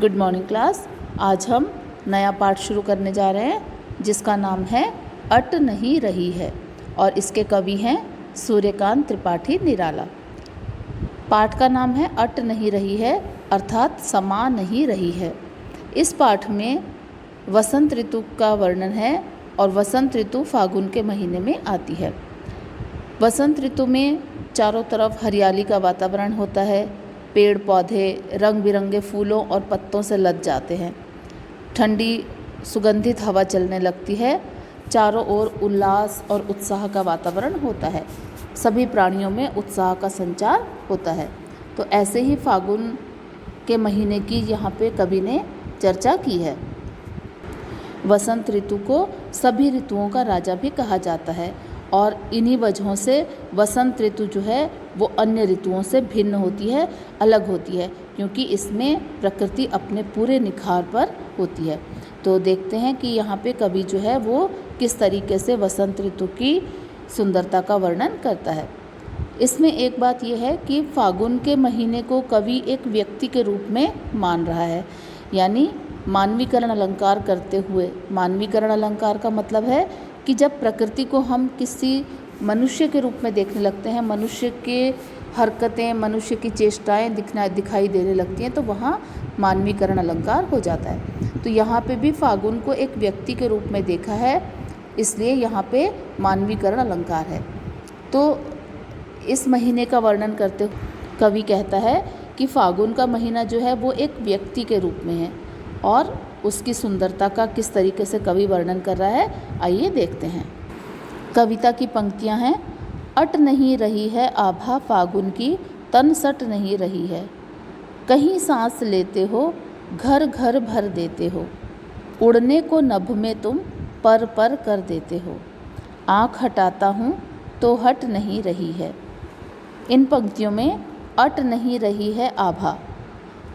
Good morning class. आज हम नया पाठ शुरू करने जा रहे हैं जिसका नाम है अट नहीं रही है और इसके कवि हैं सूर्यकांत त्रिपाठी निराला। पाठ का नाम है अट नहीं रही है अर्थात समा नहीं रही है। इस पाठ में वसंत ऋतु का वर्णन है और वसंत ऋतु फागुन के महीने में आती है। वसंत ऋतु में चारों तरफ हरियाली का वातावरण होता है, पेड़ पौधे रंग बिरंगे फूलों और पत्तों से लद जाते हैं, ठंडी सुगंधित हवा चलने लगती है, चारों ओर उल्लास और उत्साह का वातावरण होता है, सभी प्राणियों में उत्साह का संचार होता है। तो ऐसे ही फागुन के महीने की यहाँ पे कवि ने चर्चा की है। वसंत ऋतु को सभी ऋतुओं का राजा भी कहा जाता है और इन्हीं वजहों से वसंत ऋतु जो है वो अन्य ऋतुओं से भिन्न होती है, अलग होती है, क्योंकि इसमें प्रकृति अपने पूरे निखार पर होती है। तो देखते हैं कि यहाँ पे कवि जो है वो किस तरीके से वसंत ऋतु की सुंदरता का वर्णन करता है। इसमें एक बात यह है कि फागुन के महीने को कवि एक व्यक्ति के रूप में मान रहा है, यानी मानवीकरण अलंकार करते हुए। मानवीकरण अलंकार का मतलब है कि जब प्रकृति को हम किसी मनुष्य के रूप में देखने लगते हैं, मनुष्य के हरकतें, मनुष्य की चेष्टाएं दिखाई देने लगती हैं, तो वहाँ मानवीकरण अलंकार हो जाता है। तो यहाँ पे भी फागुन को एक व्यक्ति के रूप में देखा है, इसलिए यहाँ पे मानवीकरण अलंकार है। तो इस महीने का वर्णन करते हुए कवि कहता है कि फागुन का महीना जो है वो एक व्यक्ति के रूप में है और उसकी सुंदरता का किस तरीके से कवि वर्णन कर रहा है, आइए देखते हैं। कविता की पंक्तियां हैं। अट नहीं रही है आभा फागुन की, तन सट नहीं रही है, कहीं सांस लेते हो घर घर भर देते हो, उड़ने को नभ में तुम पर पर कर देते हो, आँख हटाता हूँ तो हट नहीं रही है। इन पंक्तियों में अट नहीं रही है आभा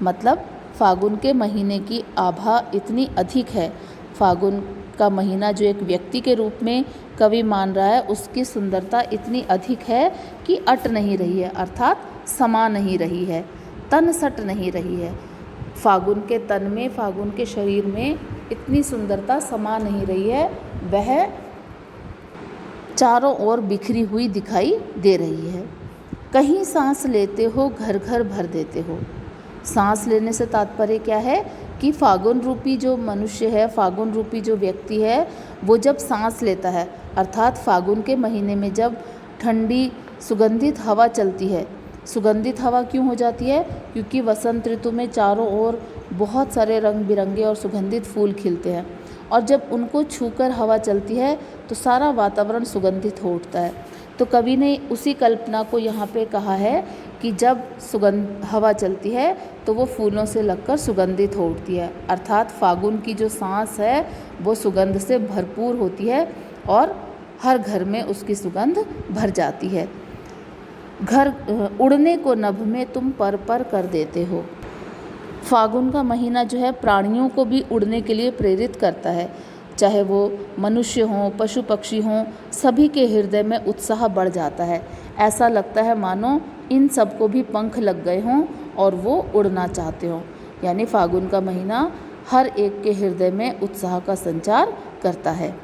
मतलब फागुन के महीने की आभा इतनी अधिक है। फागुन का महीना जो एक व्यक्ति के रूप में कवि मान रहा है, उसकी सुंदरता इतनी अधिक है कि अट नहीं रही है, अर्थात समा नहीं रही है, तन सट नहीं रही है। फागुन के तन में, फागुन के शरीर में इतनी सुंदरता समा नहीं रही है, वह चारों ओर बिखरी हुई दिखाई दे रही है। कहीं सांस लेते हो घर घर भर देते हो। सांस लेने से तात्पर्य क्या है कि फागुन रूपी जो मनुष्य है, फागुन रूपी जो व्यक्ति है, वो जब सांस लेता है, अर्थात फागुन के महीने में जब ठंडी सुगंधित हवा चलती है। सुगंधित हवा क्यों हो जाती है? क्योंकि वसंत ऋतु में चारों ओर बहुत सारे रंग बिरंगे और सुगंधित फूल खिलते हैं और जब उनको छूकर हवा चलती है तो सारा वातावरण सुगंधित हो उठता है। तो कवि ने उसी कल्पना को यहाँ पे कहा है कि जब सुगंध हवा चलती है तो वो फूलों से लगकर सुगंधित हो उठती है, अर्थात फागुन की जो सांस है वो सुगंध से भरपूर होती है और हर घर में उसकी सुगंध भर जाती है। घर उड़ने को नभ में तुम पर पर कर देते हो। फागुन का महीना जो है प्राणियों को भी उड़ने के लिए प्रेरित करता है, चाहे वो मनुष्य हों, पशु पक्षी हों, सभी के हृदय में उत्साह बढ़ जाता है। ऐसा लगता है मानो इन सबको भी पंख लग गए हों और वो उड़ना चाहते हों। यानी फागुन का महीना हर एक के हृदय में उत्साह का संचार करता है।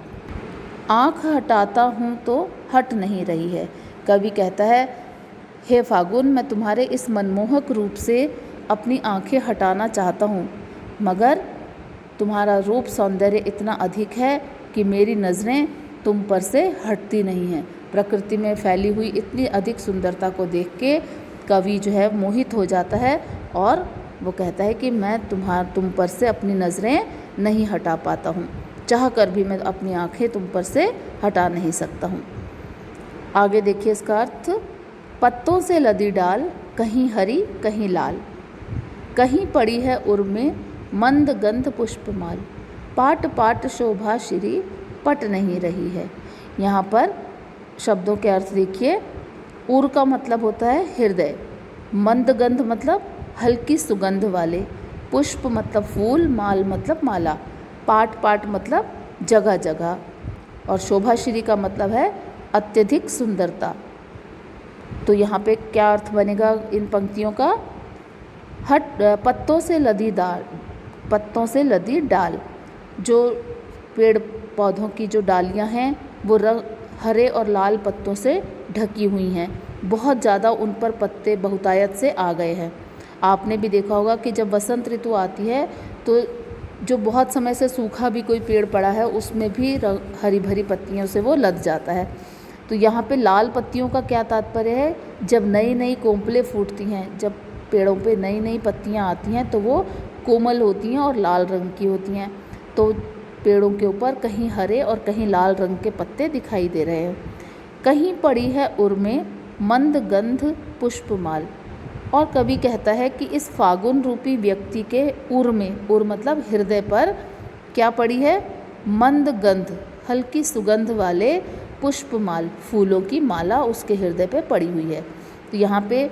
आँख हटाता हूँ तो हट नहीं रही है। कवि कहता है, हे फागुन, मैं तुम्हारे इस मनमोहक रूप से अपनी आँखें हटाना चाहता हूँ, मगर तुम्हारा रूप सौंदर्य इतना अधिक है कि मेरी नज़रें तुम पर से हटती नहीं हैं। प्रकृति में फैली हुई इतनी अधिक सुंदरता को देख के कवि जो है मोहित हो जाता है और वो कहता है कि मैं तुम पर से अपनी नज़रें नहीं हटा पाता हूँ, चाह कर भी मैं अपनी आँखें तुम पर से हटा नहीं सकता हूँ। आगे देखिए इसका अर्थ। पत्तों से लदी डाल, कहीं हरी कहीं लाल, कहीं पड़ी है उर में मंद गंध पुष्पमाल, पाट पाट शोभा श्री पट नहीं रही है। यहाँ पर शब्दों के अर्थ देखिए। उर का मतलब होता है हृदय, मंद गंध मतलब हल्की सुगंध वाले, पुष्प मतलब फूल, माल मतलब माला, पाट पाट मतलब जगह जगह, और शोभाश्री का मतलब है अत्यधिक सुंदरता। तो यहाँ पे क्या अर्थ बनेगा इन पंक्तियों का? पत्तों से लदी पत्तों से लदी डाल। जो पेड़ पौधों की जो डालियाँ हैं वो हरे और लाल पत्तों से ढकी हुई हैं, बहुत ज़्यादा उन पर पत्ते बहुतायत से आ गए हैं। आपने भी देखा होगा कि जब वसंत ऋतु आती है तो जो बहुत समय से सूखा भी कोई पेड़ पड़ा है उसमें भी हरी भरी पत्तियों से वो लद जाता है। तो यहाँ पे लाल पत्तियों का क्या तात्पर्य है, जब नई नई कोंपलें फूटती हैं, जब पेड़ों पे नई नई पत्तियाँ आती हैं तो वो कोमल होती हैं और लाल रंग की होती हैं। तो पेड़ों के ऊपर कहीं हरे और कहीं लाल रंग के पत्ते दिखाई दे रहे हैं। कहीं पड़ी है उर में मंद गंध पुष्पमाल। और कवि कहता है कि इस फागुन रूपी व्यक्ति के उर में, उर मतलब हृदय पर क्या पड़ी है, मंद गंध, हल्की सुगंध वाले पुष्पमाल, फूलों की माला उसके हृदय पे पड़ी हुई है। तो यहाँ पे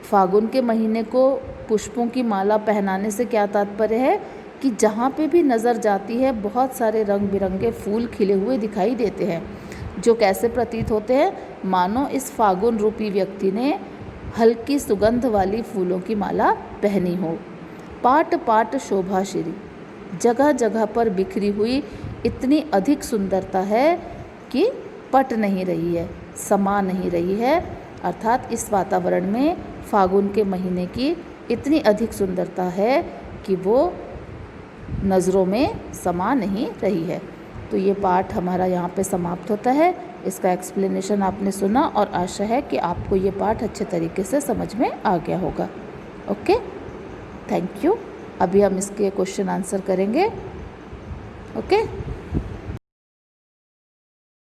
फागुन के महीने को पुष्पों की माला पहनाने से क्या तात्पर्य है कि जहाँ पे भी नज़र जाती है बहुत सारे रंग बिरंगे फूल खिले हुए दिखाई देते हैं, जो कैसे प्रतीत होते हैं, मानो इस फागुन रूपी व्यक्ति ने हल्की सुगंध वाली फूलों की माला पहनी हो। पाट पाट शोभा श्री, जगह जगह पर बिखरी हुई इतनी अधिक सुंदरता है कि पट नहीं रही है, समा नहीं रही है। अर्थात इस वातावरण में फागुन के महीने की इतनी अधिक सुंदरता है कि वो नज़रों में समा नहीं रही है। तो ये पाठ हमारा यहाँ पे समाप्त होता है। इसका एक्सप्लेनेशन आपने सुना और आशा है कि आपको ये पाठ अच्छे तरीके से समझ में आ गया होगा। Okay, thank you. अभी हम इसके क्वेश्चन आंसर करेंगे। ओके।